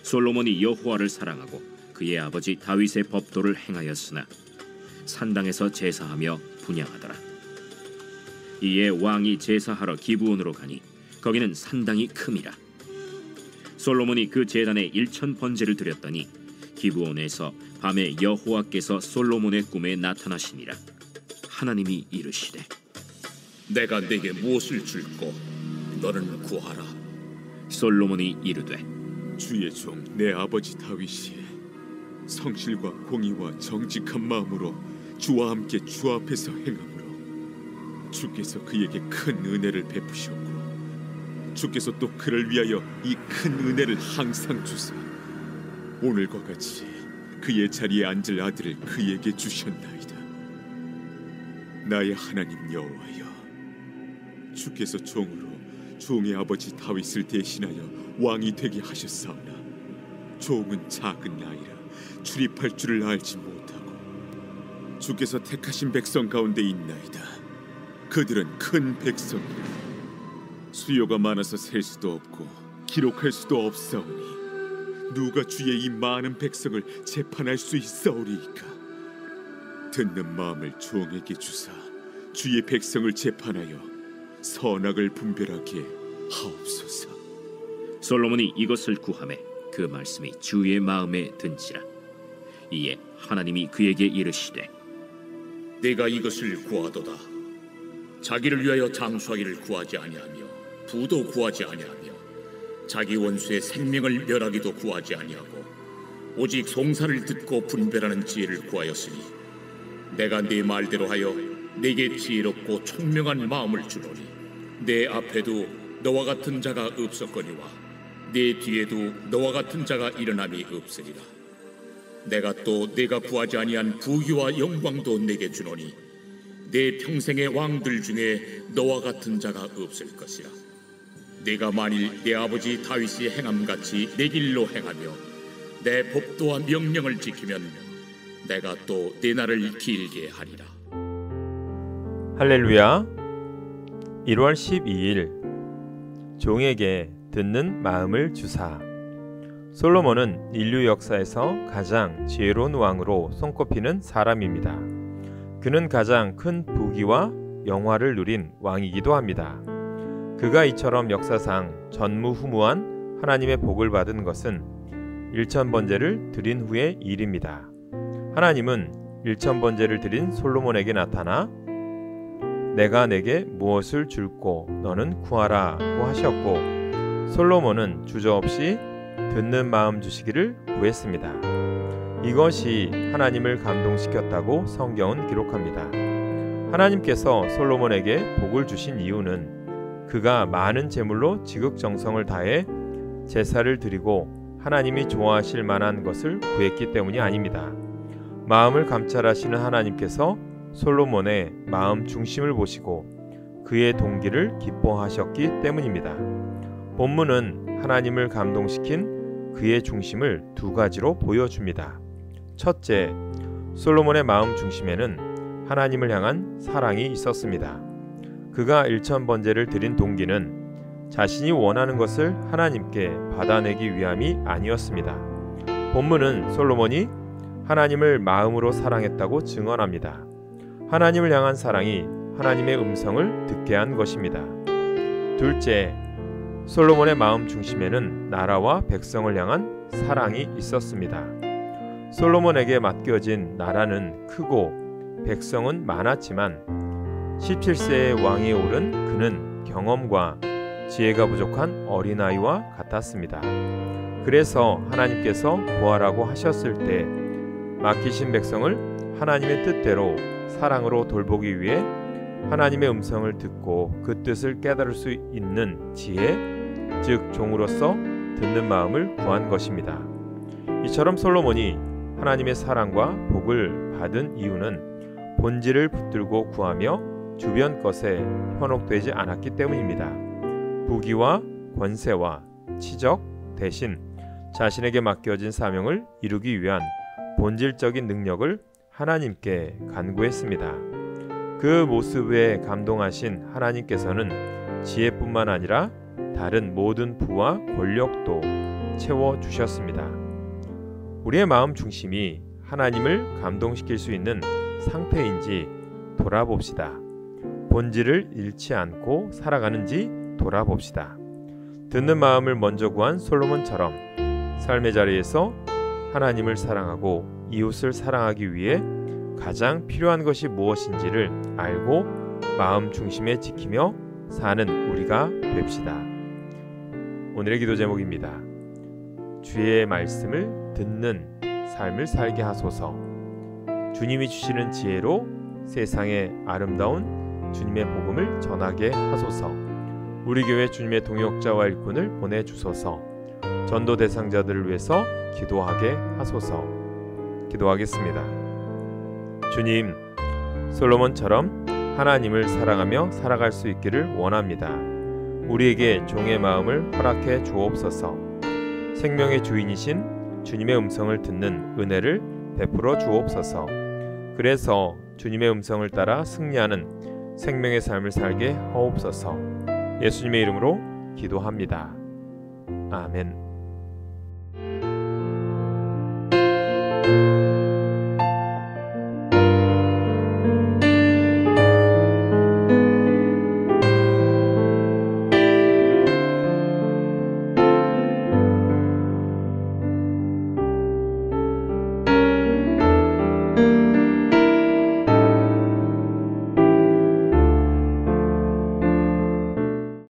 솔로몬이 여호와를 사랑하고 그의 아버지 다윗의 법도를 행하였으나 산당에서 제사하며 분향하더라. 이에 왕이 제사하러 기브온으로 가니 거기는 산당이 큼이라. 솔로몬이 그 제단에 1000번제를 드렸더니 기브온에서 밤에 여호와께서 솔로몬의 꿈에 나타나시니라. 하나님이 이르시되 내가 네게 무엇을 줄꼬 너는 구하라. 솔로몬이 이르되 주의 종 내 아버지 다윗이 성실과 공의와 정직한 마음으로 주와 함께 주 앞에서 행함으로 주께서 그에게 큰 은혜를 베푸셨고 주께서 또 그를 위하여 이 큰 은혜를 항상 주사 오늘과 같이 그의 자리에 앉을 아들을 그에게 주셨나이다. 나의 하나님 여호와여, 주께서 종으로 종의 아버지 다윗을 대신하여 왕이 되게 하셨사오나 종은 작은 나이라 출입할 줄을 알지 못하고 주께서 택하신 백성 가운데 있나이다. 그들은 큰 백성이라 수요가 많아서 셀 수도 없고 기록할 수도 없사오니 누가 주의 이 많은 백성을 재판할 수 있사오리이까. 듣는 마음을 종에게 주사 주의 백성을 재판하여 선악을 분별하게 하옵소서. 솔로몬이 이것을 구하매 그 말씀이 주의 마음에 든지라. 이에 하나님이 그에게 이르시되 네가 이것을 구하도다. 자기를 위하여 장수하기를 구하지 아니하며 부도 구하지 아니하며 자기 원수의 생명을 멸하기도 구하지 아니하고 오직 송사를 듣고 분별하는 지혜를 구하였으니 내가 네 말대로 하여 네게 지혜롭고 총명한 마음을 주노니 내 앞에도 너와 같은 자가 없었거니와 내 뒤에도 너와 같은 자가 일어남이 없으리라. 내가 또 네가 구하지 아니한 부귀와 영광도 내게 주노니 내 평생의 왕들 중에 너와 같은 자가 없을 것이라. 네가 만일 내 아버지 다윗이 행함같이 내 길로 행하며 내 법도와 명령을 지키면 내가 또 네 날을 길게 하리라. 할렐루야. 1월 12일 종에게 듣는 마음을 주사. 솔로몬은 인류 역사에서 가장 지혜로운 왕으로 손꼽히는 사람입니다. 그는 가장 큰 부귀와 영화를 누린 왕이기도 합니다. 그가 이처럼 역사상 전무후무한 하나님의 복을 받은 것은 1000번제를 드린 후의 일입니다. 하나님은 1000번제를 드린 솔로몬에게 나타나 내가 내게 무엇을 줄꼬 너는 구하라고 하셨고 솔로몬은 주저없이 듣는 마음 주시기를 구했습니다. 이것이 하나님을 감동시켰다고 성경은 기록합니다. 하나님께서 솔로몬에게 복을 주신 이유는 그가 많은 제물로 지극정성을 다해 제사를 드리고 하나님이 좋아하실 만한 것을 구했기 때문이 아닙니다. 마음을 감찰하시는 하나님께서 솔로몬의 마음 중심을 보시고 그의 동기를 기뻐하셨기 때문입니다. 본문은 하나님을 감동시킨 그의 중심을 두 가지로 보여줍니다. 첫째, 솔로몬의 마음 중심에는 하나님을 향한 사랑이 있었습니다. 그가 1000번제를 드린 동기는 자신이 원하는 것을 하나님께 받아내기 위함이 아니었습니다. 본문은 솔로몬이 하나님을 마음으로 사랑했다고 증언합니다. 하나님을 향한 사랑이 하나님의 음성을 듣게 한 것입니다. 둘째, 솔로몬의 마음 중심에는 나라와 백성을 향한 사랑이 있었습니다. 솔로몬에게 맡겨진 나라는 크고 백성은 많았지만 17세의 왕위에 오른 그는 경험과 지혜가 부족한 어린아이와 같았습니다. 그래서 하나님께서 구하라고 하셨을 때 맡기신 백성을 하나님의 뜻대로 사랑으로 돌보기 위해 하나님의 음성을 듣고 그 뜻을 깨달을 수 있는 지혜, 즉 종으로서 듣는 마음을 구한 것입니다. 이처럼 솔로몬이 하나님의 사랑과 복을 받은 이유는 본질을 붙들고 구하며 주변 것에 현혹되지 않았기 때문입니다. 부귀와 권세와 치적 대신 자신에게 맡겨진 사명을 이루기 위한 본질적인 능력을 하나님께 간구했습니다. 그 모습에 감동하신 하나님께서는 지혜뿐만 아니라 다른 모든 부와 권력도 채워 주셨습니다. 우리의 마음 중심이 하나님을 감동시킬 수 있는 상태인지 돌아봅시다. 본질을 잃지 않고 살아가는지 돌아봅시다. 듣는 마음을 먼저 구한 솔로몬처럼 삶의 자리에서 하나님을 사랑하고 이웃을 사랑하기 위해 가장 필요한 것이 무엇인지를 알고 마음 중심에 지키며 사는 우리가 됩시다. 오늘의 기도 제목입니다. 주의 말씀을 듣는 삶을 살게 하소서. 주님이 주시는 지혜로 세상에 아름다운 주님의 복음을 전하게 하소서. 우리 교회 주님의 동역자와 일꾼을 보내주소서. 전도 대상자들을 위해서 기도하게 하소서. 기도하겠습니다. 주님, 솔로몬처럼 하나님을 사랑하며 살아갈 수 있기를 원합니다. 우리에게 종의 마음을 허락해 주옵소서. 생명의 주인이신 주님의 음성을 듣는 은혜를 베풀어 주옵소서. 그래서 주님의 음성을 따라 승리하는 생명의 삶을 살게 하옵소서. 예수님의 이름으로 기도합니다. 아멘.